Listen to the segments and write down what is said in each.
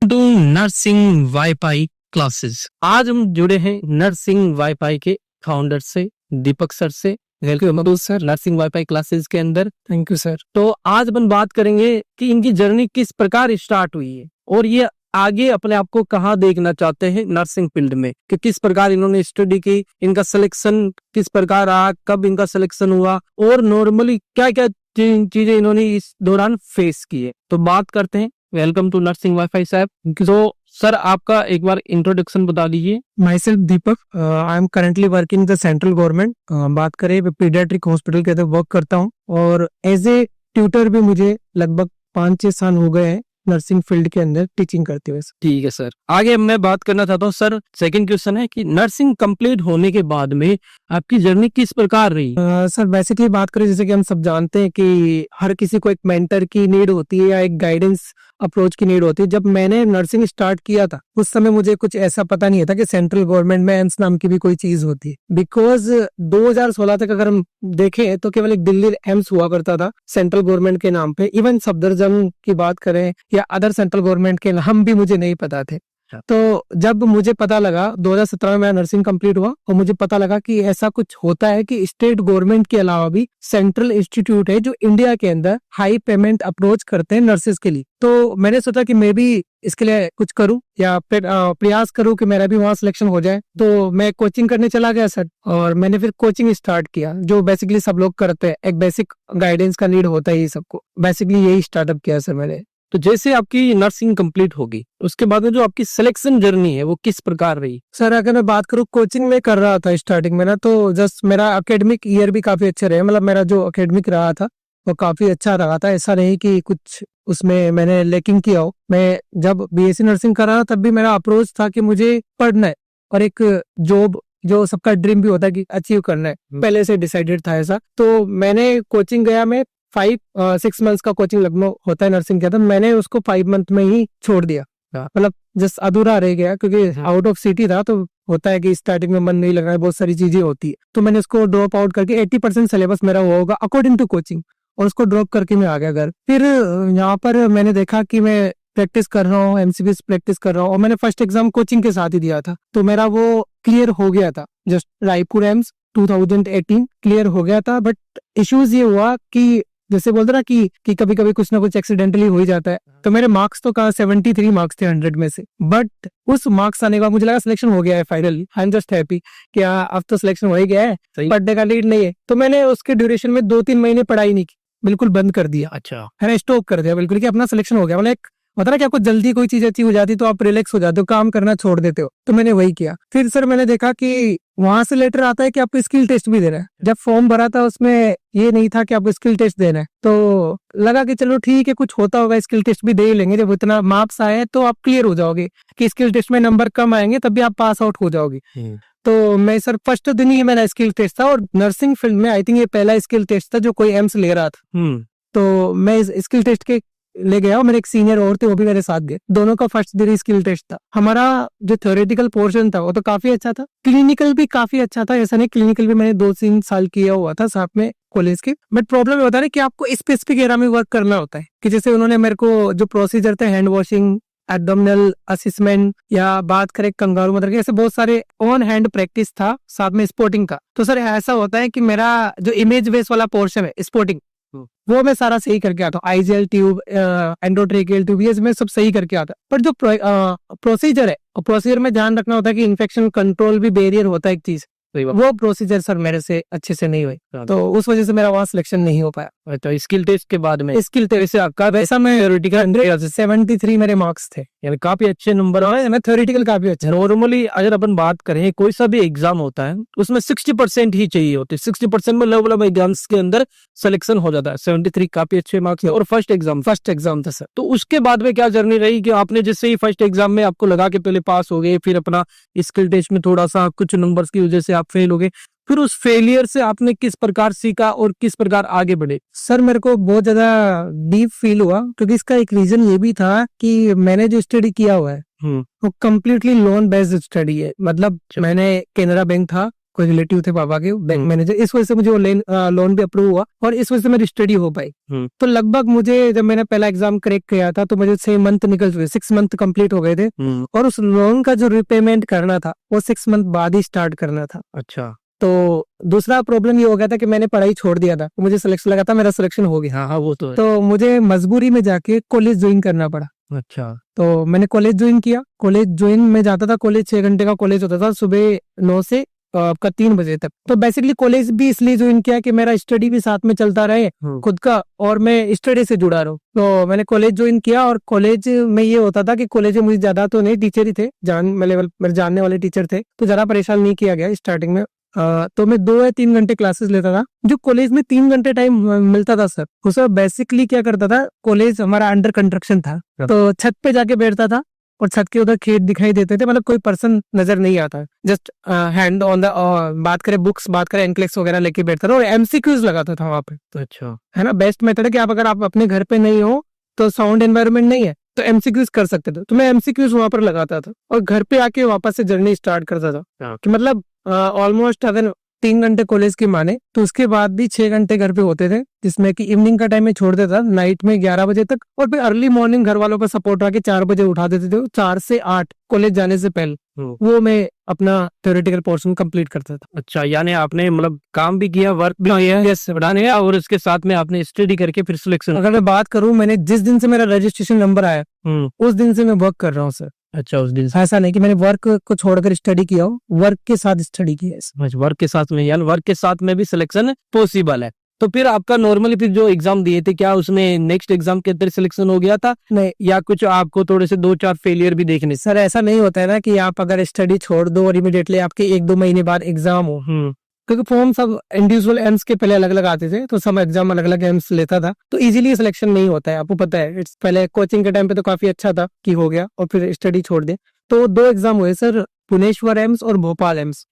To nursing wifi classes. आज हम जुड़े हैं नर्सिंग वाईफाई के फाउंडर से, दीपक सर से। Welcome sir nursing wifi classes के अंदर। Thank you sir. तो आज अपन बात करेंगे कि इनकी जर्नी किस प्रकार स्टार्ट हुई है और ये आगे अपने आप को कहाँ देखना चाहते हैं नर्सिंग फील्ड में, कि किस प्रकार इन्होंने स्टडी की, इनका सिलेक्शन किस प्रकार रहा, कब इनका सिलेक्शन हुआ और नॉर्मली क्या क्या चीजें इन्होंने इस दौरान फेस की है। तो बात करते हैं। वेलकम टू नर्सिंग वाईफाई साहब। तो सर आपका एक बार इंट्रोडक्शन बता दीजिए। My self Deepak, I am currently working the central government. बात करें पीडियाट्रिक हॉस्पिटल के अंदर वर्क करता हूँ और एज ए ट्यूटर भी मुझे लगभग 5-6 साल हो गए हैं नर्सिंग फील्ड के अंदर टीचिंग करते हुए। ठीक है सर, आगे मैं बात करना चाहता हूँ। सर सेकंड क्वेश्चन है कि नर्सिंग कंप्लीट होने के बाद में आपकी जर्नी किस प्रकार रही? सर बेसिकली बात करें, जैसे कि हम सब जानते हैं कि हर किसी को एक मेंटर की नीड होती है या एक गाइडेंस अप्रोच की नीड होती है। जब मैंने नर्सिंग स्टार्ट किया था उस समय मुझे कुछ ऐसा पता नहीं था कि सेंट्रल गवर्नमेंट में एम्स नाम की भी कोई चीज होती है। बिकॉज 2016 तक अगर हम देखें तो केवल एक दिल्ली एम्स हुआ करता था सेंट्रल गवर्नमेंट के नाम पे। इवन सफदरजंग की बात करें या अदर सेंट्रल गवर्नमेंट के नाम भी मुझे नहीं पता थे। तो जब मुझे पता लगा 2017 में मेरा नर्सिंग कंप्लीट हुआ और मुझे पता लगा कि ऐसा कुछ होता है कि स्टेट गवर्नमेंट के अलावा भी सेंट्रल इंस्टीट्यूट है जो इंडिया के अंदर हाई पेमेंट अप्रोच करते हैं नर्सेज के लिए। तो मैंने सोचा कि मैं भी इसके लिए कुछ करूं या फिर प्रयास करूं कि मेरा भी वहां सिलेक्शन हो जाए। तो मैं कोचिंग करने चला गया सर, और मैंने फिर कोचिंग स्टार्ट किया जो बेसिकली सब लोग करते हैं। एक बेसिक गाइडेंस का नीड होता है सबको। बेसिकली यही स्टार्टअप किया सर मैंने। तो जैसे आपकी नर्सिंग कंप्लीट होगी उसके बाद में जो आपकी सिलेक्शन जर्नी है वो किस प्रकार रही? सर अगर मैं बात करूँ, कोचिंग में कर रहा था स्टार्टिंग में ना, तो जस्ट मेरा एकेडमिक ईयर भी काफी अच्छे रहे। मतलब मेरा जो एकेडमिक रहा था वो काफी अच्छा रहा था। ऐसा नहीं कि कुछ उसमें मैंने लेकिंग किया हो। मैं जब बीएससी नर्सिंग कर रहा था तब भी मेरा अप्रोच था कि मुझे पढ़ना है और एक जॉब जो सबका ड्रीम भी होता है कि अचीव करना है, पहले से डिसाइडेड था ऐसा। तो मैंने कोचिंग गया, मैं 5-6 मंथ्स का कोचिंग लगभग होता है नर्सिंग का, था मैंने उसको 5 मंथ में ही छोड़ दिया। मतलब जस्ट अधूरा रह गया क्योंकि आउट ऑफ सिटी था। तो होता है कि स्टार्टिंग में मन नहीं लग रहा है, बहुत सारी चीजें होती है। तो मैंने उसको ड्रॉप आउट करके 80% सिलेबस मेरा हुआ होगा अकॉर्डिंग टू कोचिंग, और उसको ड्रॉप करके मैं आ गया घर। फिर यहाँ पर मैंने देखा कि मैं प्रैक्टिस कर रहा हूँ, एमसीबीएस प्रैक्टिस कर रहा हूँ, और मैंने फर्स्ट एग्जाम कोचिंग के साथ ही दिया था तो मेरा वो क्लियर हो गया था। जस्ट रायपुर एम्स 2018 क्लियर हो गया था। बट इश्यूज ये हुआ कि जैसे बोलते ना कि कभी कभी कुछ ना कुछ एक्सीडेंटली हो ही जाता है। तो मेरे मार्क्स तो कहा 73 मार्क्स थे 100 में से। बट उस मार्क्स आने के बाद मुझे लगा सिलेक्शन हो गया है finally. I am just happy कि अब तो सिलेक्शन हो ही गया है, पढ़ने का लीड नहीं है। तो मैंने उसके ड्यूरेशन में 2-3 महीने पढ़ाई नहीं की, बिल्कुल बंद कर दिया। अच्छा है ना, स्टॉप कर दिया बिल्कुल कि अपना सिलेक्शन हो गया। मतलब एक होता ना कि आपको जल्दी कोई चीज अच्छी हो जाती तो आप रिलैक्स हो जाते हो, काम करना छोड़ देते हो। तो मैंने वही किया। फिर सर मैंने देखा कि वहां से लेटर आता है कि आपको स्किल टेस्ट भी देना है। जब फॉर्म भरा था उसमें ये नहीं था कि आपको स्किल टेस्ट देना है। तो लगा कि चलो ठीक है, कुछ होता होगा, स्किल टेस्ट भी दे ही लेंगे। जब इतना मार्क्स आए तो आप क्लियर हो जाओगे कि स्किल टेस्ट में नंबर कम आएंगे तब भी आप पास आउट हो जाओगे। तो मैं सर फर्स्ट दिन ही मेरा स्किल टेस्ट था, और नर्सिंग फील्ड में आई थिंक ये पहला स्किल टेस्ट था जो कोई एम्स ले रहा था। तो मैं इस स्किल टेस्ट के ले गया और मेरे एक सीनियर और थे, वो भी मेरे साथ गए। दोनों का फर्स्ट दिन स्किल टेस्ट था। हमारा जो थ्योरेटिकल पोर्शन था वो तो काफी अच्छा था, क्लिनिकल भी काफी अच्छा था। ऐसा नहीं, क्लिनिकल भी मैंने 2-3 साल किया हुआ था साथ में कॉलेज के। बट प्रॉब्लम ये होता है कि आपको स्पेसिफिक एरिया में वर्क करना होता है। कि जैसे उन्होंने मेरे को जो प्रोसीजर थे, हैंड वॉशिंग, एब्डोमिनल असेसमेंट, या बात करें कंगारू मदर के, ऐसे बहुत सारे ऑन हैंड प्रैक्टिस था, साथ में स्पोर्टिंग का। तो सर ऐसा होता है कि मेरा जो इमेज बेस वाला पोर्शन है स्पोर्टिंग, वो मैं सारा सही करके आता हूँ। आईजीएल ट्यूब, एंडोट्रेकियल ट्यूब, ये मैं सब सही करके आता। पर जो प्रोसीजर है, प्रोसीजर में ध्यान रखना होता है कि इन्फेक्शन कंट्रोल भी बैरियर होता है एक चीज, वो प्रोसीजर सर मेरे से अच्छे से नहीं हुई। तो उस वजह से मेरा वहाँ सिलेक्शन नहीं हो पाया। अच्छा, स्किल टेस्ट के बाद में स्किल टेस्ट आपका वैसा मैं 73 मेरे मार्क्स थे, यानी काफी अच्छे नंबर आए। मैं थ्योरेटिकल काफी अच्छा। नॉर्मली अगर अपन बात करें कोई सा भी एग्जाम होता है उसमें 60% ही चाहिए होते हैं। 60% में लेवल एग्जाम्स के अंदर सिलेक्शन हो जाता है। 73 काफी अच्छे मार्क्स है। और फर्स्ट एग्जाम था सर। तो उसके बाद में क्या जर्नी रही कि आपने जैसे ही फर्स्ट एग्जाम में आपको लगा कि पहले पास हो गए, फिर अपना स्किल टेस्ट में थोड़ा सा कुछ नंबर्स की वजह से आप फेल हो गए, फिर उस फेलियर से आपने किस प्रकार सीखा और किस प्रकार आगे बढ़े? सर मेरे को बहुत ज्यादा डीप फील हुआ, क्योंकि इसका एक रीजन ये भी था कि मैंने जो स्टडी किया हुआ है वो कम्प्लीटली लोन बेस्ड स्टडी है। मतलब मैंने केनरा बैंक था कोई रिलेटिव थे पापा के बैंक हम्म। मैनेजर, इस वजह से मुझे वो लोन भी अप्रूव हुआ और इस वजह से मेरी स्टडी हो पाई। हम्म। तो लगभग मुझे जब मैंने पहला एग्जाम क्रैक किया था तो मुझे 6 मंथ निकल चुके, 6 मंथ कंप्लीट हो गए थे और उस लोन का जो रिपेमेंट करना था वो 6 मंथ बाद ही स्टार्ट करना था। अच्छा। तो दूसरा प्रॉब्लम ये हो गया था कि मैंने पढ़ाई छोड़ दिया था, मुझे सिलेक्शन लगा था, मेरा सिलेक्शन हो गया, हाँ हाँ वो तो है। तो मुझे मजबूरी में जाके कॉलेज ज्वाइन करना पड़ा। अच्छा। तो मैंने कॉलेज ज्वाइन किया, कॉलेज ज्वाइन में जाता था, कॉलेज 6 घंटे का कॉलेज होता था, सुबह 9 से आपका 3 बजे तक। तो बेसिकली कॉलेज भी इसलिए ज्वाइन किया कि मेरा स्टडी भी साथ में चलता रहे खुद का और मैं स्टडी से जुड़ा रहूं। तो मैंने कॉलेज ज्वाइन किया और कॉलेज में ये होता था कि कॉलेज में मुझे ज्यादा तो नहीं, टीचर ही थे, मेरे जानने वाले टीचर थे, तो ज्यादा परेशान नहीं किया गया स्टार्टिंग में। तो मैं 2 या 3 घंटे क्लासेस लेता था। जो कॉलेज में 3 घंटे टाइम मिलता था सर, उसमें बेसिकली क्या करता था, कॉलेज हमारा अंडर कंस्ट्रक्शन था, तो छत पे जाके बैठता था और छत के उधर खेत दिखाई देते थे, मतलब कोई पर्सन नजर नहीं आता, जस्ट हैंड ऑन द बात करें बुक्स, बात करें एनक्लेक्स वगैरह लेके बैठता था और एमसीक्यूज लगाता था वहां पे। तो अच्छा है ना, बेस्ट मेथड है कि आप अगर आप अपने घर पे नहीं हो तो साउंड एनवायरनमेंट नहीं है तो एमसीक्यूज कर सकते थे, तो मैं एमसीक्यूज वहां पर लगाता था और घर पे आके वापस से जर्नी स्टार्ट करता था। कि मतलब ऑलमोस्ट अगर 3 घंटे कॉलेज की माने तो उसके बाद भी 6 घंटे घर पे होते थे, जिसमें कि इवनिंग का टाइम में छोड़ देता था नाइट में 11 बजे तक, और फिर अर्ली मॉर्निंग घर वालों पर सपोर्ट रहा के 4 बजे उठा देते थे, 4 से 8 कॉलेज जाने से पहले वो मैं अपना थ्योरेटिकल पोर्शन कंप्लीट करता था। अच्छा, यानी आपने मतलब काम भी किया, वर्क भी किया, यस पढ़ाने और उसके साथ में आपने स्टडी करके फिर सिलेक्शन। अगर मैं बात करूं, मैंने जिस दिन से मेरा रजिस्ट्रेशन नंबर आया उस दिन से मैं वर्क कर रहा हूँ सर। अच्छा, उस दिन से ऐसा नहीं कि मैंने वर्क को छोड़कर स्टडी किया हो, वर्क के साथ स्टडी किया है। वर्क के साथ में, यानी वर्क के साथ में भी सिलेक्शन पॉसिबल है। तो फिर आपका नॉर्मली फिर जो एग्जाम दिए थे, क्या उसमें नेक्स्ट एग्जाम के अंदर सिलेक्शन हो गया था नहीं, या कुछ आपको थोड़े से 2-4 फेलियर भी देखने? सर ऐसा नहीं होता है ना कि आप अगर स्टडी छोड़ दो और इमीडिएटली आपके 1-2 महीने बाद एग्जाम हो, क्योंकि फॉर्म सब इंडिविजुअल एम्स के पहले अलग अलग आते थे, तो सब एग्जाम अलग अलग एम्स लेता था, तो इजीली सिलेक्शन नहीं होता है, आपको पता है। इट्स पहले कोचिंग के टाइम पे तो काफी अच्छा था कि हो गया और फिर स्टडी छोड़ दे। तो 2 एग्जाम हुए सर, भुवनेश्वर एम्स और भोपाल एम्स,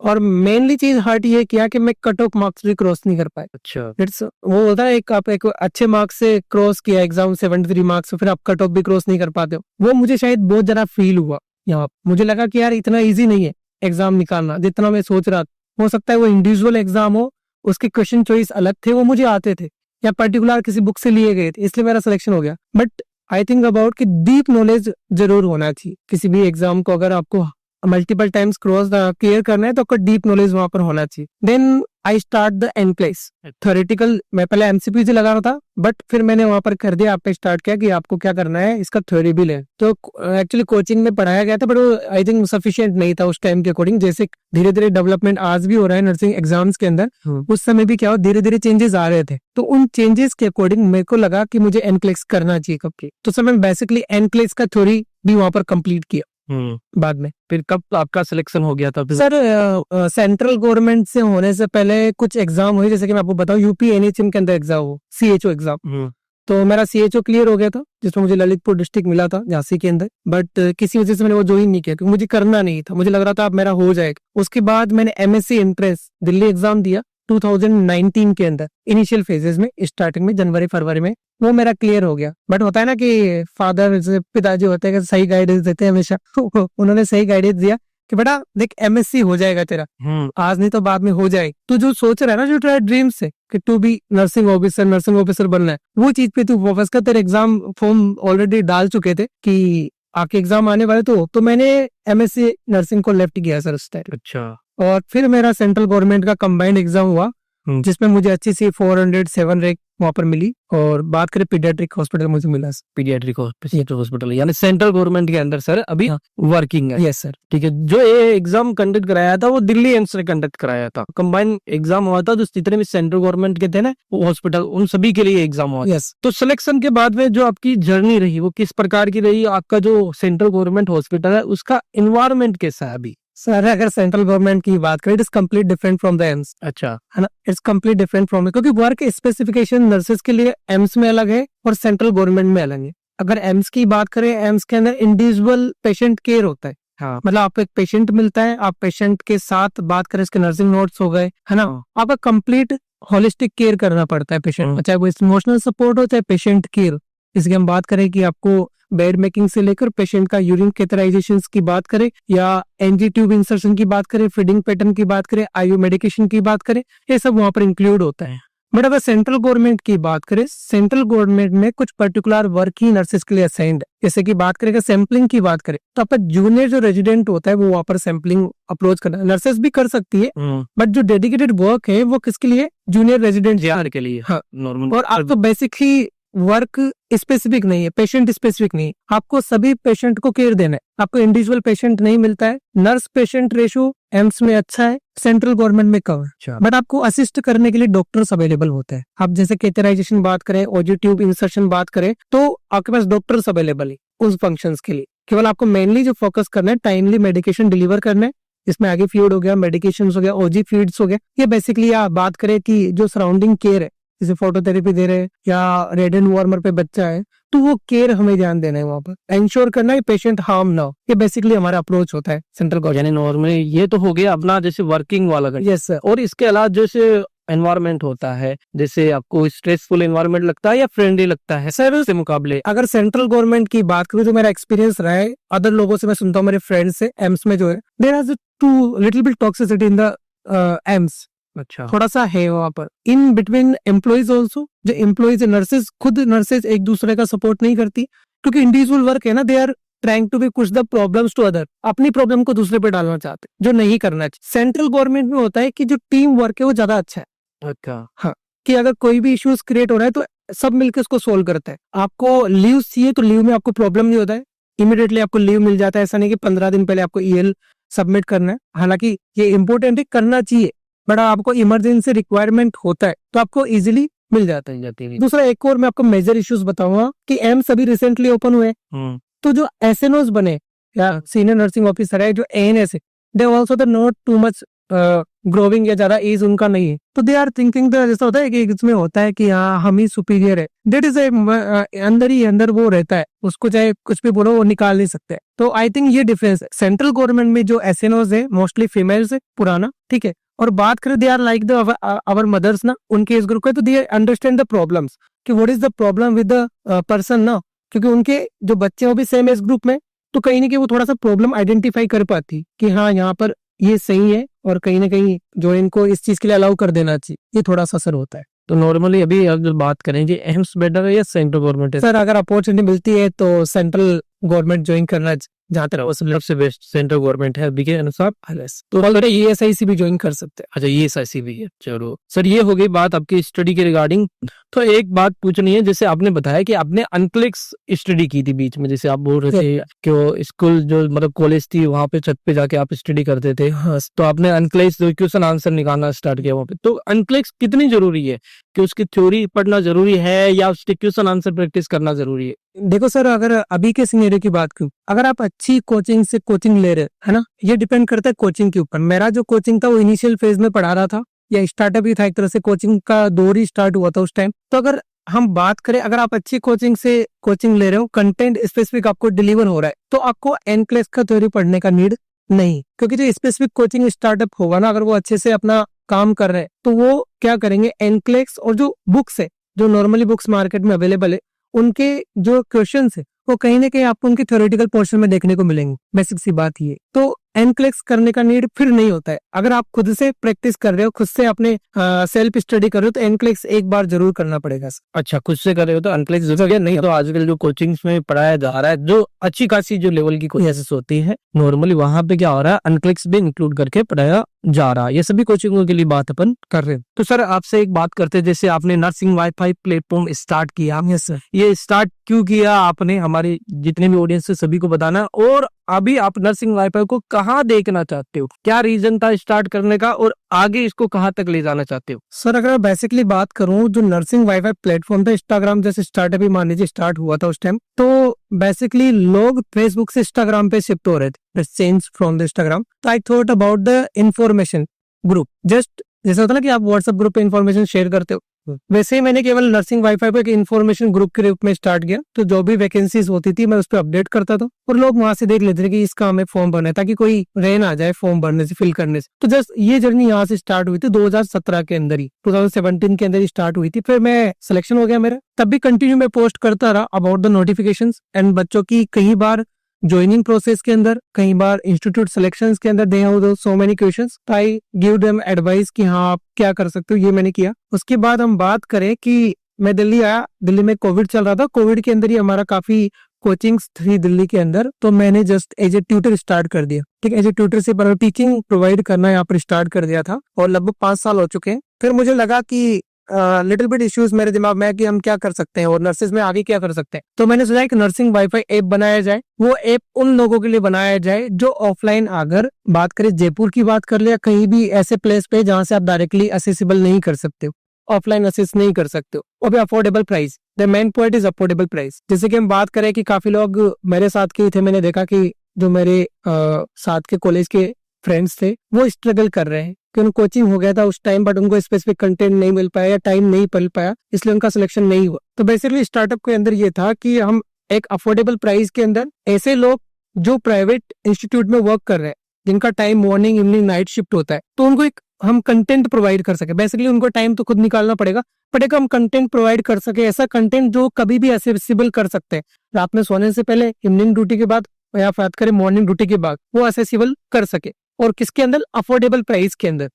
और मेनली चीज हार्ट ये किया कि मैं कट ऑफ मार्क्स भी क्रॉस नहीं कर पाया। अच्छा, इट्स वो होता है, आप एक अच्छे मार्क्स से क्रॉस किया एग्जाम 73 मार्क्स, फिर आप कट ऑफ भी क्रॉस नहीं कर पाते हो, वो मुझे शायद बहुत ज्यादा फील हुआ यहाँ। मुझे लगा कि यार इतना ईजी नहीं है एग्जाम निकालना जितना मैं सोच रहा था। हो सकता है वो इंडिविजुअल एग्जाम हो, उसके क्वेश्चन चॉइस अलग थे, वो मुझे आते थे या पर्टिकुलर किसी बुक से लिए गए थे, इसलिए मेरा सिलेक्शन हो गया। बट आई थिंक अबाउट कि डीप नॉलेज जरूर होना चाहिए किसी भी एग्जाम को, अगर आपको मल्टीपल टाइम्स क्रॉस क्लियर करना है तो आपका डीप नॉलेज वहां पर होना चाहिए। Then I start the NCLEX theoretical, मैं पहले एमसीक्यू से लगा रहा था, बट फिर मैंने वहां पर कर दिया, आप पे स्टार्ट किया कि आपको क्या करना है, इसका थ्योरी भी ले। तो एक्चुअली कोचिंग में पढ़ाया गया था, बट वो आई थिंक सफिशिएंट नहीं था उस टाइम के अकॉर्डिंग। जैसे धीरे धीरे डेवलपमेंट आज भी हो रहा है नर्सिंग एग्जाम्स के अंदर, उस समय भी क्या हो, धीरे धीरे चेंजेस आ रहे थे, तो उन चेंजेस के अकॉर्डिंग मेरे को लगा कि मुझे एनक्लेक्स करना चाहिए कब की, तो सर मैंने बेसिकली एनक्लेक्स का थ्योरी भी वहां पर कंप्लीट किया बाद में। फिर कब आपका सिलेक्शन हो गया था फिर? सर सेंट्रल गवर्नमेंट से होने से पहले कुछ एग्जाम हुए, जैसे कि मैं आपको बताऊं, यूपी एनएचएम के अंदर एग्जाम हो, सीएचओ एग्जाम, तो मेरा सीएचओ क्लियर हो गया था, जिसमें मुझे ललितपुर डिस्ट्रिक्ट मिला था झांसी के अंदर। बट किसी वजह से मैंने वो ज्वाइन नहीं किया क्योंकि मुझे करना नहीं था, मुझे लग रहा था अब मेरा हो जाएगा। उसके बाद मैंने एमएससी एंट्रेंस दिल्ली एग्जाम दिया 2019 के अंदर, इनिशियल फेजेस में, स्टार्टिंग में जनवरी फरवरी में, वो मेरा क्लियर हो गया। बट होता है ना कि फादर पिताजी होते हैं, सही गाइडेंस देते हैं हमेशा उन्होंने सही गाइडेंस दिया कि बेटा देख एमएससी हो जाएगा तेरा, आज नहीं तो बाद में हो जाएगा। तू जो सोच रहा है ना, जो तेरा ड्रीम से कि तू भी नर्सिंग ऑफिसर बनना है, वो चीज पे तू फोकस कर। तेरे एग्जाम फॉर्म ऑलरेडी डाल चुके थे कि आके एग्जाम आने वाले, तो मैंने एमएससी नर्सिंग को लेफ्ट किया सर उस टाइम। अच्छा, और फिर मेरा सेंट्रल गवर्नमेंट का कंबाइंड एग्जाम हुआ, जिसमें मुझे अच्छी सी 407 रैंक वहां पर मिली। और बात करें पीडियाट्रिक हॉस्पिटल मुझे मिला, पीडियाट्रिक हॉस्पिटल, यानी सेंट्रल गवर्नमेंट के अंदर सर अभी वर्किंग है। यस सर, ठीक है। जो ये एग्जाम कंडक्ट कराया था वो दिल्ली एम्स ने कंडक्ट कराया था, कंबाइंड एग्जाम हुआ था, तो जितने भी सेंट्रल गवर्नमेंट के थे ना वो हॉस्पिटल, उन सभी के लिए एग्जाम हुआ। यस। तो सिलेक्शन के बाद में जो आपकी जर्नी रही वो किस प्रकार की रही? आपका जो सेंट्रल गवर्नमेंट हॉस्पिटल है उसका एनवायरमेंट कैसा है अभी? सर अगर सेंट्रल गवर्नमेंट की बात करें, it is complete different from the AIIMS. अच्छा, है ना, इट्स कंप्लीट डिफरेंट फ्रॉम, क्योंकि वर्क स्पेसिफिकेशन नर्सेज के लिए एम्स में अलग है और सेंट्रल गवर्नमेंट में अलग है। अगर एम्स की बात करें, एम्स के अंदर इंडिविजुअल पेशेंट केयर होता है। हाँ, मतलब आपको एक पेशेंट मिलता है, आप पेशेंट के साथ बात करें, इसके नर्सिंग नोट्स हो गए, है ना, आपका कंप्लीट होलिस्टिक केयर करना पड़ता है पेशेंट, चाहे वो इमोशनल सपोर्ट हो चाहे पेशेंट केयर, इसकी हम बात करें कि आपको बेड मेकिंग से लेकर पेशेंट का यूरिन कैथराइजेशन की बात करें या एनजी ट्यूब इंसर्शन की बात करें, फीडिंग पैटर्न की बात करें, आईयू मेडिकेशन की बात करें, ये सब वहां पर इंक्लूड होता है। बट अगर सेंट्रल गवर्नमेंट की बात करें, सेंट्रल गवर्नमेंट में कुछ पर्टिकुलर वर्क ही नर्सेज के लिए असाइंड है। जैसे कि बात करें, सैंपलिंग की बात करें तो आपका जूनियर जो रेजिडेंट होता है वो वहां पर सैंपलिंग अप्रोच करना है। नर्सेज भी कर सकती है, बट जो डेडिकेटेड वर्क है वो किसके लिए? जूनियर रेजिडेंट के लिए। हाँ, नॉर्मल। और आपको बेसिकली वर्क स्पेसिफिक नहीं है, पेशेंट स्पेसिफिक नहीं है, आपको सभी पेशेंट को केयर देना है, आपको इंडिविजुअल पेशेंट नहीं मिलता है। नर्स पेशेंट रेशो एम्स में अच्छा है, सेंट्रल गवर्नमेंट में कम है, बट आपको असिस्ट करने के लिए डॉक्टर्स अवेलेबल होते हैं। आप जैसे कैथराइजेशन बात करें, ओजी ट्यूब इंसर्शन बात करें, तो आपके पास डॉक्टर्स अवेलेबल है उस फंक्शंस के लिए। केवल आपको मेनली जो फोकस करना है, टाइमली मेडिकेशन डिलीवर करना है। इसमें आगे फीड हो गया, मेडिकेशन हो गया, ओजी फीड्स हो गया। ये बेसिकली आप बात करें कि जो सराउंडिंग केयर है, जैसे फोटोथेरेपी दे रहे हैं या रेड एंड वार्मर पे बच्चा है, तो वो केयर हमें ध्यान देना है, वहां पर इंश्योर करना है पेशेंट हार्म ना हो। ये बेसिकली हमारा अप्रोच होता है सेंट्रल गवर्नमेंट। यानी नॉर्मली ये तो हो गया अपना जैसे वर्किंग वाला। Yes sir. और इसके अलावा जैसे एनवायरमेंट होता है, जैसे आपको स्ट्रेसफुल एनवायरमेंट लगता है या फ्रेंडली लगता है सर उसके मुकाबले? अगर सेंट्रल गवर्नमेंट की बात करूं, जो मेरा एक्सपीरियंस रहा है, अदर लोगों से मैं सुनता हूँ, मेरे फ्रेंड्स से, एम्स में जो है, there is too little bit toxicity in the AIIMS. अच्छा, थोड़ा सा है वहां पर इन बिटवीन एम्प्लॉइज ऑल्सो। जो एम्प्लॉइज नर्सेज, खुद नर्सेज एक दूसरे का सपोर्ट नहीं करती, क्योंकि इंडिविजुअल वर्क है ना, they are trying to be push the problems to other, अपनी प्रॉब्लम को दूसरे पे डालना चाहते, जो नहीं करना चाहिए। सेंट्रल गवर्नमेंट में होता है कि जो टीम वर्क है वो ज्यादा अच्छा है। अच्छा, हाँ, कि अगर कोई भी इश्यूज क्रिएट हो रहा है तो सब मिलकर उसको सोल्व करते हैं। आपको लीव चाहिए तो लीव में आपको प्रॉब्लम नहीं होता है, इमीडिएटली आपको लीव मिल जाता है। ऐसा नहीं कि 15 दिन पहले आपको ईएल सबमिट करना है, हालांकि ये इंपॉर्टेंट है, करना चाहिए, बट आपको इमरजेंसी रिक्वायरमेंट होता है तो आपको इजीली मिल जाता है। दूसरा एक और मैं आपको मेजर इश्यूज बताऊंगा कि एम्स अभी रिसेंटली ओपन हुए, तो जो एसएनओस बने या सीनियर नर्सिंग ऑफिसर है, जो एएनएस है, they also the not too much growing या ज्यादा एज उनका नहीं है, तो दे आर थिंकिंग द, जैसा होता है कि इसमें होता है कि हाँ हम ही सुपीरियर है, दैट इज अंदर ही अंदर वो रहता है, उसको चाहे कुछ भी बोलो वो निकाल नहीं सकते। तो आई थिंक ये डिफरेंस है। सेंट्रल गवर्नमेंट में जो एसएनओस है मोस्टली फीमेल्स है, पुराना, ठीक है, और बात करें they are like the our mothers ना, उनके एज ग्रुप है, तो दे अंडरस्टैंड द प्रॉब्लम्स कि what is the problem with the person ना, क्योंकि उनके जो बच्चे वो भी सेम एज ग्रुप में, तो कहीं ना कहीं वो थोड़ा सा प्रॉब्लम आइडेंटिफाई कर पाती कि हाँ यहाँ पर ये सही है, और कहीं ना कहीं जो इनको इस चीज के लिए अलाउ कर देना चाहिए, ये थोड़ा सा असर होता है। तो नॉर्मली अभी अगर बात करें कि एम्स बेटर है या सेंट्रल गवर्नमेंट है? सर अगर अपॉर्चुनिटी मिलती है तो सेंट्रल गवर्नमेंट ज्वाइन करना, जहाँ तक सबसे बेस्ट सेंट्रल गवर्नमेंट है अभी के अनुसार। तो ईएसआईसी भी ज्वाइन कर सकते हैं। अच्छा, ईएसआईसी भी है। चलो सर, ये हो गई बात आपकी स्टडी के रिगार्डिंग। तो एक बात पूछनी है, जैसे आपने बताया कि आपने अनक्लिक्स स्टडी की थी बीच में, जैसे आप बोल रहे थे कि वो स्कूल जो मतलब कॉलेज थी वहां पे छत पे जाके आप स्टडी करते थे। हाँ, तो आपने अनक्लिक्स जो क्वेश्चन आंसर निकालना स्टार्ट किया वहां पे। तो अनक्लिक्स कितनी जरूरी है? कि उसकी थ्योरी पढ़ना जरूरी है या उसके क्वेश्चन आंसर प्रैक्टिस करना जरूरी है? देखो सर, अगर अभी के सिनेरियो की बात करूं, अगर आप अच्छी कोचिंग से कोचिंग ले रहे है ना, ये डिपेंड करता है कोचिंग के ऊपर। मेरा जो कोचिंग था वो इनिशियल फेज में पढ़ा रहा था, या स्टार्टअप ही था, एक तरह से कोचिंग का दौर ही स्टार्ट हुआ था उस टाइम। तो अगर हम बात करें, अगर आप अच्छी कोचिंग से कोचिंग ले रहे हो, कंटेंट स्पेसिफिक आपको डिलीवर हो रहा है, तो आपको एनक्लेस का थ्योरी पढ़ने का नीड नहीं, क्योंकि जो स्पेसिफिक कोचिंग स्टार्टअप होगा ना, अगर वो अच्छे से अपना काम कर रहे हैं, तो वो क्या करेंगे, एनक्लेक्स और जो बुक्स है, जो नॉर्मली बुक्स मार्केट में अवेलेबल है, उनके जो क्वेश्चंस है वो कहीं ना कहीं आपको उनके थ्योरेटिकल पोर्शन में देखने को मिलेंगे। बेसिक सी बात ये, तो एनक्लेक्स करने का नीड फिर नहीं होता है। अगर आप खुद से प्रैक्टिस कर रहे हो, खुद से अपने सेल्फ स्टडी कर रहे हो, तो एनक्लेक्स एक बार जरूर करना पड़ेगा। अच्छा, खुद से कर रहे हो तो एनक्लेक्स जरूर नहीं तो आजकल जो कोचिंग्स में पढ़ाया जा रहा है, जो अच्छी खासी जो लेवल की कोचिंग होती है, नॉर्मली वहां पे क्या हो रहा है, एनक्लेक्स भी इंक्लूड करके पढ़ाया जा रहा है। ये सभी कोचिंगों के लिए बात अपन कर रहे हैं। तो सर आपसे एक बात करते हैं, जैसे आपने नर्सिंग वाईफाई प्लेटफॉर्म स्टार्ट किया, यस सर, ये स्टार्ट क्यों किया आपने? हमारे जितने भी ऑडियंस है सभी को बताना। और अभी आप नर्सिंग वाईफाई को कहाँ देखना चाहते हो? क्या रीजन था स्टार्ट करने का, और आगे इसको कहाँ तक ले जाना चाहते हो? सर अगर बेसिकली बात करूं, जो नर्सिंग वाईफाई प्लेटफॉर्म था, इंस्टाग्राम जैसे स्टार्टअप ही मान लीजिए स्टार्ट हुआ था उस टाइम, तो बेसिकली लोग फेसबुक से इंस्टाग्राम पे शिफ्ट हो रहे थे, चेंज फ्रॉम द इंस्टाग्राम। तो I thought about the information group, just जैसा होता है ना कि आप व्हाट्सएप ग्रुप पे इंफॉर्मेशन शेयर करते हो, वैसे ही मैंने केवल नर्सिंग वाईफाई पे एक इन्फॉर्मेशन ग्रुप के रूप में स्टार्ट किया, तो जो भी वैकेंसीज होती थी मैं उस पर अपडेट करता था और लोग वहां से देख लेते थे कि इसका हमें फॉर्म भरना है, ताकि कोई रह ना जाए फॉर्म भरने से, फिल करने से। तो जस्ट ये जर्नी यहाँ से स्टार्ट हुई थी 2017 के अंदर ही, 2017 के अंदर ही स्टार्ट हुई थी। फिर मैं सिलेक्शन हो गया मेरा, तब भी कंटिन्यू मैं पोस्ट करता रहा अबाउट द नोटिफिकेशंस एंड बच्चों की कई बार ज्वाइनिंग प्रोसेस के अंदर, कई बार इंस्टीट्यूट सिलेक्शंस के अंदर they have so many questions, I give them advice कि हाँ आप क्या कर सकते हो, ये मैंने किया। उसके बाद हम बात करें कि मैं दिल्ली आया, दिल्ली में कोविड चल रहा था, कोविड के अंदर ही हमारा काफी कोचिंग्स थी दिल्ली के अंदर, तो मैंने just as a tutor start कर दिया। ठीक है, एज ए ट्यूटर से टीचिंग प्रोवाइड करना यहाँ पर स्टार्ट कर दिया था और लगभग 5 साल हो चुके हैं। फिर मुझे लगा कि लिटिल बिट इश्यूज मेरे दिमाग में कि हम क्या कर सकते हैं और नर्सेज में आगे क्या कर सकते हैं। तो मैंने सोचा एक नर्सिंग वाईफाई ऐप बनाया जाए। वो ऐप उन लोगों के लिए बनाया जाए जो ऑफलाइन, अगर बात करें जयपुर की बात कर ले या कहीं भी ऐसे प्लेस पे जहां से आप डायरेक्टली असेसिबल नहीं कर सकते हो, ऑफलाइन असेस नहीं कर सकते हो, और भी affordable price. The main point is affordable price. जैसे कि हम बात करें कि काफी लोग मेरे साथ के थे, मैंने देखा कि जो मेरे साथ के कॉलेज के फ्रेंड्स थे वो स्ट्रगल कर रहे हैं कि उनको कोचिंग हो गया था उस टाइम, बट उनको स्पेसिफिक कंटेंट नहीं मिल पाया या टाइम नहीं मिल पाया, इसलिए उनका सिलेक्शन नहीं हुआ। तो बेसिकली स्टार्टअप के अंदर ये था कि हम एक अफोर्डेबल प्राइस के अंदर ऐसे लोग जो प्राइवेट इंस्टीट्यूट में वर्क कर रहे हैं, जिनका time morning, evening, night shift होता है, तो उनको एक हम कंटेंट प्रोवाइड कर सके। बेसिकली उनको टाइम तो खुद निकालना पड़ेगा, बट एक हम कंटेंट प्रोवाइड कर सके, ऐसा कंटेंट जो कभी भी असेसिबल कर सकते हैं, रात में सोने से पहले, इवनिंग ड्यूटी के बाद, या बात करें मॉर्निंग ड्यूटी के बाद, वो असेसिबल कर सके। और किसके अंदर? अफोर्डेबल प्राइस के अंदर।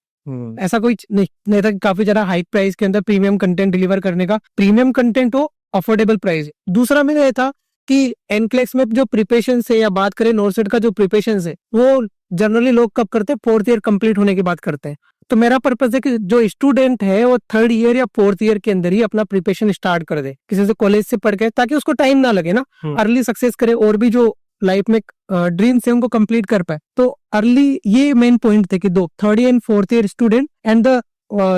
ऐसा कोई नहीं था कि काफी ज्यादा हाई प्राइस के अंदर प्रीमियम कंटेंट डिलीवर करने का, प्रीमियम कंटेंट हो, अफोर्डेबल प्राइस। दूसरा मेरा ये था कि एनक्लेक्स में जो प्रिपरेशन है या बात करें नॉर्सेट का जो प्रिपरेशन है, वो जनरली लोग कब करते हैं? 4th ईयर कंप्लीट होने के बाद करते हैं। तो मेरा पर्पज है कि जो स्टूडेंट है वो 3rd ईयर या 4th ईयर के अंदर ही अपना प्रिपरेशन स्टार्ट कर दे, किसी से कॉलेज से पढ़ के, ताकि उसको टाइम ना लगे ना, अर्ली सक्सेस करे और भी जो लाइफ में ड्रीम्स है उनको कंप्लीट कर पाए। तो अर्ली ये मेन पॉइंट थे कि 3rd and 4th year student and the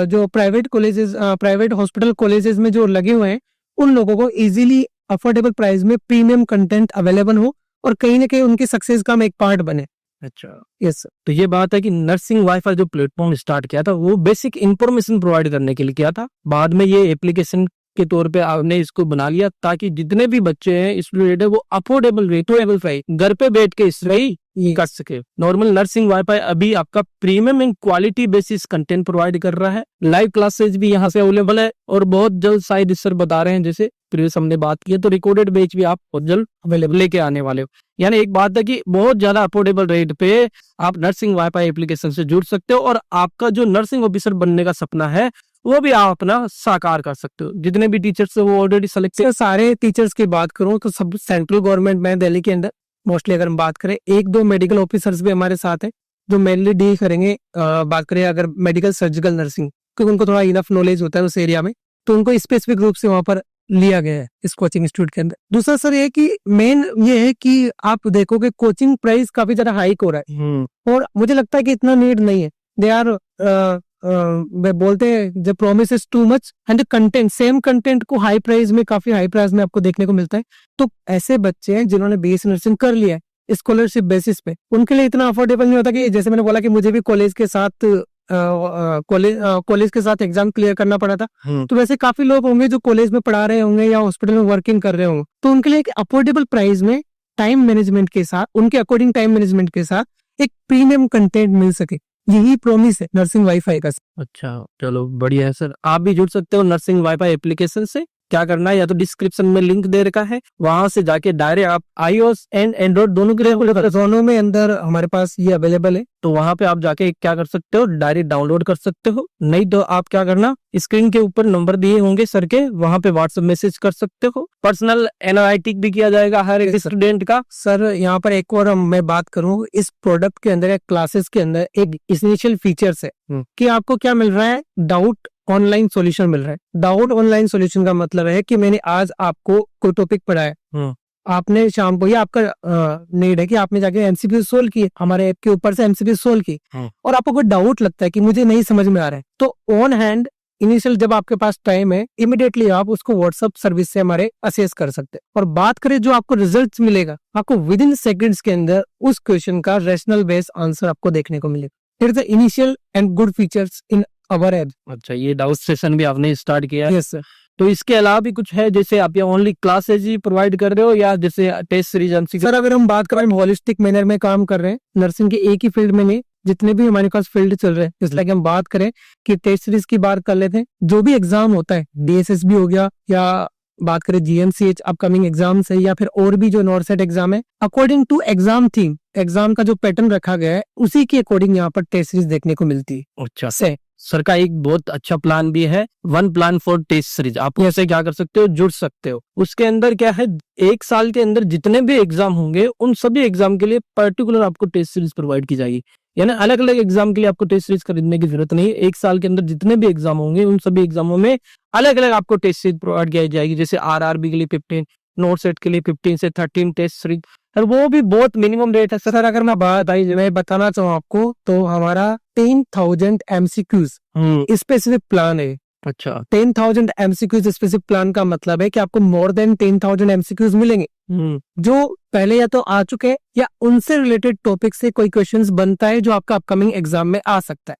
जो private colleges, private hospital colleges में जो लगे हुए हैं, उन लोगों को इजीली अफोर्डेबल प्राइस में प्रीमियम कंटेंट अवेलेबल हो और कहीं ना कहीं उनकी सक्सेस का हम एक पार्ट बने। अच्छा, यस। तो ये बात है कि नर्सिंग वाईफाई जो प्लेटफॉर्म स्टार्ट किया था वो बेसिक इंफॉर्मेशन प्रोवाइड करने के लिए किया था। बाद में ये एप्लीकेशन के तौर पे आपने इसको बना लिया ताकि जितने भी बच्चे हैं स्टूडेंट है वो अफोर्डेबल रेट, प्राइस, घर पे बैठ के स्टडी कर सके। नॉर्मल नर्सिंग वाईफाई अभी आपका premium and quality basis content provide कर रहा है। लाइव क्लासेज भी यहाँ से अवेलेबल है और बहुत जल्द शायद सर बता रहे हैं, जैसे प्रीवियस हमने बात की है, तो रिकॉर्डेड बैच भी आप बहुत जल्द अवेलेबल लेके आने वाले हो। यानी एक बात है कि बहुत ज्यादा अफोर्डेबल रेट पे आप नर्सिंग वाईफाई एप्लीकेशन से जुड़ सकते हो और आपका जो नर्सिंग ऑफिसर बनने का सपना है वो भी आप अपना साकार कर सकते हो। जितने भी टीचर्स है वो ऑलरेडी सेलेक्ट, सारे टीचर्स की बात करूं तो सब सेंट्रल गवर्नमेंट में दिल्ली के अंदर मोस्टली अगर हम बात करें, 1-2 मेडिकल ऑफिसर्स भी हमारे साथ हैं जो मेनली डील करेंगे। बात करें अगर मेडिकल सर्जिकल नर्सिंग, क्योंकि उनको थोड़ा इनफ नॉलेज होता है उस एरिया में, तो उनको स्पेसिफिक रूप से वहां पर लिया गया है इस कोचिंग इंस्टीट्यूट के अंदर। दूसरा सर ये कि मेन ये है कि आप देखोगे कोचिंग प्राइस काफी ज्यादा हाइक हो रहा है और मुझे लगता है कि इतना नीड नहीं है। दे आर बोलते हैं the promise is too much and content, same content को हाई प्राइस में, काफी हाई प्राइस में आपको देखने को मिलता है। तो ऐसे बच्चे हैं जिन्होंने बीएससी नर्सिंग कर लिया है स्कॉलरशिप बेसिस पे, उनके लिए इतना अफोर्डेबल नहीं होता कि जैसे मैंने बोला कि मुझे भी कॉलेज के साथ कॉलेज के साथ एग्जाम क्लियर करना पड़ा था। तो वैसे काफी लोग होंगे जो कॉलेज में पढ़ा रहे होंगे या हॉस्पिटल में वर्किंग कर रहे होंगे, तो उनके लिए एक अफोर्डेबल प्राइस में टाइम मैनेजमेंट के साथ, उनके अकॉर्डिंग टाइम मैनेजमेंट के साथ एक प्रीमियम कंटेंट मिल सके, यही प्रॉमिस है नर्सिंग वाईफाई का। अच्छा, चलो बढ़िया है सर। आप भी जुड़ सकते हो नर्सिंग वाईफाई एप्लीकेशन से। क्या करना है, या तो डिस्क्रिप्शन में लिंक दे रखा है, वहां से जाके डायरेक्ट आप iOS एंड एंड्रॉइड दोनों के लिए, दोनों में अंदर हमारे पास ये अवेलेबल है। तो वहां पे आप जाके क्या कर सकते हो, डायरेक्ट डाउनलोड कर सकते हो। नहीं तो आप क्या करना, स्क्रीन के ऊपर नंबर दिए होंगे सर के, वहां पे व्हाट्सएप मैसेज कर सकते हो। पर्सनल एनालिटिक भी किया जाएगा हर एक स्टूडेंट का। सर यहाँ पर एक और मैं बात करूँ, इस प्रोडक्ट के अंदर, क्लासेस के अंदर एक इनिशियल फीचर्स है कि आपको क्या मिल रहा है, डाउट ऑनलाइन सॉल्यूशन मिल रहा है। डाउट ऑनलाइन सॉल्यूशन का मतलब है कि मैंने आज आपको कोई टॉपिक पढ़ाया, आपने शाम को, ये आपका नीड है कि आपने जाके एमसीक्यू सोल्व किए, हमारे ऐप के ऊपर से एमसीक्यू सोल्व की, और आपको कोई डाउट लगता है कि मुझे नहीं समझ में आ रहा है, तो ऑन हैंड इनिशियल जब आपके पास टाइम है, इमिडिएटली आप उसको व्हाट्सएप सर्विस से हमारे असेस कर सकते हैं। और बात करें जो आपको रिजल्ट मिलेगा, आपको विद इन सेकेंड्स के अंदर उस क्वेश्चन का रैशनल बेस्ड आंसर आपको देखने को मिलेगा। It is the initial and good features in our है। अच्छा, ये डाउट सेशन भी आपने स्टार्ट किया है। Yes sir. तो इसके अलावा भी कुछ है, जैसे आप ये ओनली क्लासेज ही प्रोवाइड कर रहे हो या जैसे टेस्ट सीरीज एमसीक्यू? सर अगर हम बात करें, हम होलिस्टिक मैनर में काम कर रहे हैं, नर्सिंग के एक ही फील्ड में नहीं, जितने भी हमारे पास फील्ड चल रहे हैं, जैसे कि हम बात करें कि टेस्ट सीरीज की बात कर लेते हैं, जो भी एग्जाम होता है, डीएसएसबी हो गया या बात करें जीएमसीएच अपकमिंग एग्जाम्स है या फिर और भी जो नॉर्सेट एग्जाम है, according to exam theme, exam का जो पैटर्न रखा गया है उसी के अकॉर्डिंग यहाँ पर टेस्ट सीरीज देखने को मिलती है। अच्छा, से सर का एक बहुत अच्छा प्लान भी है, one plan for test series. आप ऐसे क्या कर सकते हो, जुड़ सकते हो। उसके अंदर क्या है, एक साल के अंदर जितने भी एग्जाम होंगे उन सभी एग्जाम के लिए पर्टिकुलर आपको टेस्ट सीरीज प्रोवाइड की जाएगी। यानी अलग अलग एग्जाम के लिए आपको टेस्ट सीरीज खरीदने की जरूरत नहीं है। एक साल के अंदर जितने भी एग्जाम होंगे उन सभी एग्जामों में अलग अलग आपको टेस्ट सीरीज प्रोवाइड की जाएगी। जैसे आरआरबी के लिए 15, नोट सेट के लिए 15 से 13 टेस्ट सीरीज, और वो भी बहुत मिनिमम रेट है। सर अगर मैं बताना चाहूँ आपको, तो हमारा 10,000 MCQs स्पेसिफिक प्लान है। अच्छा, 10,000 MCQs स्पेसिफिक प्लान का मतलब है कि आपको मोर देन 10,000 MCQs मिलेंगे, जो पहले या तो आ चुके हैं या उनसे रिलेटेड टॉपिक से कोई क्वेश्चंस बनता है जो आपका अपकमिंग एग्जाम में आ सकता है।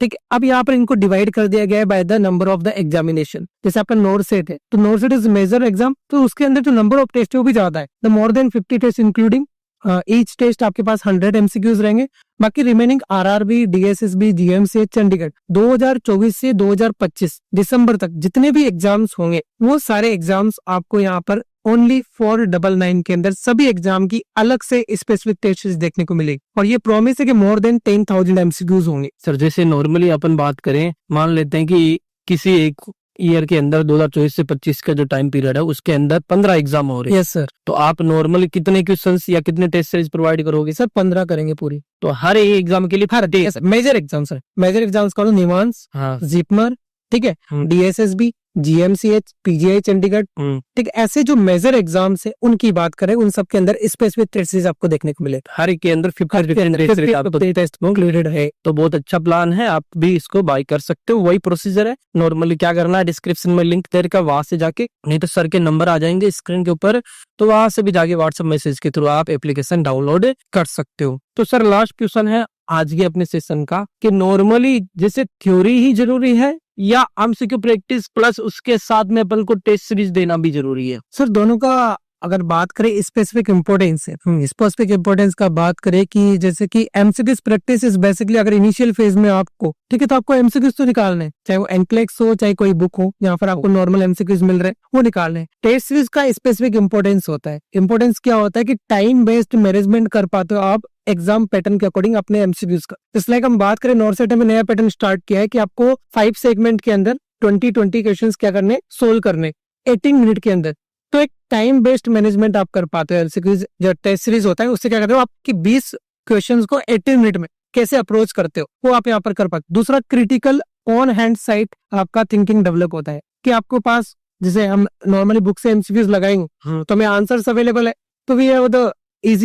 ठीक है, अब यहाँ पर इनको डिवाइड कर दिया गया है by the number of the examination. जैसे आपका नोर सेट है, तो नोर सेट इज मेजर एग्जाम, तो उसके अंदर जो नंबर ऑफ टेस्ट है वो भी ज्यादा है, the more than 50 test including each test आपके पास 100 MCQs रहेंगे। बाकी remaining RRB, DSSB, GMCH, Chandigarh 2024 से 2025 दिसंबर तक जितने भी एग्जाम्स होंगे वो सारे एग्जाम्स आपको यहाँ पर ओनली 499 के अंदर सभी एग्जाम की अलग से स्पेसिफिक टेस्ट देखने को मिलेगी, और ये प्रॉमिस है कि मोर देन 10,000 MCQs होंगे। सर जैसे नॉर्मली अपन बात करें, मान लेते हैं कि किसी एक ईयर के अंदर 2024 से 25 का जो टाइम पीरियड है उसके अंदर 15 एग्जाम हो रहे हैं। Yes sir. तो आप नॉर्मली कितने क्वेश्चंस या कितने टेस्ट सीरीज प्रोवाइड करोगे? सर 15 करेंगे पूरी। तो हर एक एग्जाम के लिए हर major exam sir, major exams का निवांस, जिपमर, ठीक है, डीएसएसबी, जीएमसीएच, पीजीआई चंडीगढ़, ठीक है, ऐसे जो मेजर एग्जाम्स है उनकी बात करें, उन सब के अंदर स्पेसिफिक टेस्ट सीरीज आपको देखने को मिले। हर एक के अंदर 50 टेस्ट इंक्लूडेड है। तो बहुत अच्छा प्लान है, आप भी इसको बाय कर सकते हो। वही प्रोसीजर है, नॉर्मली क्या करना है, डिस्क्रिप्शन में लिंक दे रखा है, वहां से जाके, नहीं तो सर के नंबर आ जाएंगे स्क्रीन के ऊपर, तो वहां से भी जाके व्हाट्सएप मैसेज के थ्रू आप एप्लीकेशन डाउनलोड कर सकते हो। तो सर लास्ट क्वेश्चन है आज के अपने सेशन का, कि नॉर्मली जैसे थ्योरी ही जरूरी है या एमसीक्यू प्रैक्टिस प्लस उसके साथ में अपन को टेस्ट सीरीज देना भी जरूरी है? सर दोनों का अगर बात करें स्पेसिफिक इंपोर्टेंस है, स्पेसिफिक इंपोर्टेंस का बात करें कि जैसे कि एमसीक्यूज प्रैक्टिस इज बेसिकली, अगर इनिशियल फेज में आपको, ठीक है, तो आपको एमसीक्यूज तो निकालने हैं, चाहे वो एनक्लेक्स हो चाहे कोई बुक हो, यहाँ पर आपको नॉर्मल एमसीक्यूज मिल रहे हैं वो निकालने हैं। टेस्ट सीरीज का स्पेसिफिक इंपोर्टेंस होता है। इंपोर्टेंस क्या होता है कि टाइम बेस्ड मैनेजमेंट कर पाते हो आप एग्जाम पैटर्न के अकॉर्डिंग अपने एमसीक्यूज का। जैसे लाइक हम बात करें, नॉर्सेट में नया पैटर्न स्टार्ट किया है कि आपको 5 सेगमेंट के अंदर 20 क्वेश्चंस क्या करने, सोल्व करने 18 मिनट के अंदर। तो एक टाइम बेस्ड मैनेजमेंट आप कर पाते हो। एमसीक्यूज जो टेस्ट सीरीज होता है उससे क्या करते हो, आपकी 20 क्वेश्चंस को 18 मिनट में कैसे अप्रोच करते हो वो आप यहाँ पर कर पाते हो। दूसरा, क्रिटिकल ऑन हैंड साइट आपका थिंकिंग डेवलप होता है कि आपको पास, जैसे हम नॉर्मली बुक से एमसीक्यूज लगाएंगे तो हमें आंसर्स अवेलेबल है, तो भी है वो तो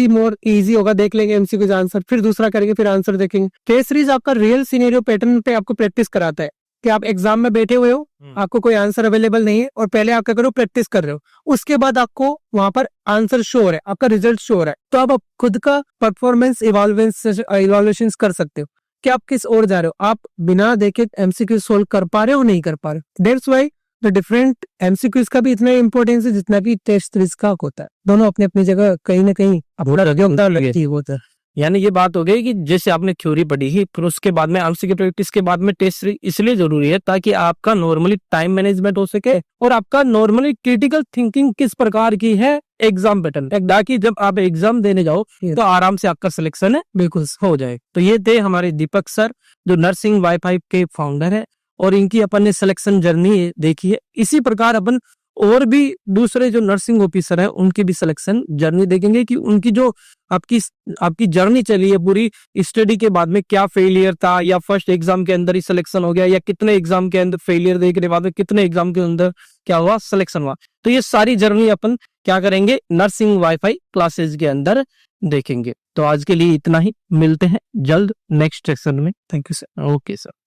मोर इजी होगा, देख लेंगे एमसीक्यूज आंसर, फिर दूसरा करेंगे, फिर आंसर देखेंगे। टेस्ट सीरीज आपका रियल सिनेरियो पैटर्न पे आपको प्रैक्टिस कराता है कि आप एग्जाम में बैठे हुए हो, आपको कोई आंसर अवेलेबल नहीं है, और पहले आप क्या करो, प्रैक्टिस कर रहे हो, उसके बाद आपको वहां पर आंसर शो हो रहा है, आपका रिजल्ट शो हो रहा है, तो आप खुद का परफॉर्मेंस इवैल्यूएशन कर सकते हो कि आप किस ओर जा रहे हो। आप बिना देखे एमसीक्यू सोल्व कर पा रहे हो नहीं कर पा रहे हो। That's why the different MCQs का भी इतना इंपॉर्टेंस है जितना कि टेस्ट सीरीज का होता है। दोनों अपनी अपनी जगह कहीं ना कहीं अपना होता है। यानी ये बात हो गई कि जैसे आपने थ्योरी पढ़ी ही, फिर उसके बाद में एमसीक्यू प्रैक्टिस के बाद में टेस्ट सीरीज इसलिए जरूरी है ताकि आपका नॉर्मली टाइम मैनेजमेंट हो सके और आपका नॉर्मली क्रिटिकल थिंकिंग किस प्रकार की है एग्जाम पैटर्न, ताकि जब आप एग्जाम देने जाओ तो आराम से आपका सिलेक्शन है बिल्कुल हो जाए। तो ये थे हमारे दीपक सर जो नर्सिंग वाई-फाई के फाउंडर है, और इनकी अपन ने सिलेक्शन जर्नी देखी है। इसी प्रकार अपन और भी दूसरे जो नर्सिंग ऑफिसर है उनकी भी सिलेक्शन जर्नी देखेंगे कि उनकी जो आपकी जर्नी चली है पूरी स्टडी के बाद में, क्या फेलियर था, या फर्स्ट एग्जाम के अंदर ही सिलेक्शन हो गया, या कितने एग्जाम के अंदर फेलियर देखने के बाद में कितने एग्जाम के अंदर क्या हुआ, सिलेक्शन हुआ। तो ये सारी जर्नी अपन क्या करेंगे, नर्सिंग वाई-फाई क्लासेस के अंदर देखेंगे। तो आज के लिए इतना ही, मिलते हैं जल्द नेक्स्ट सेशन में। Thank you sir. Okay sir.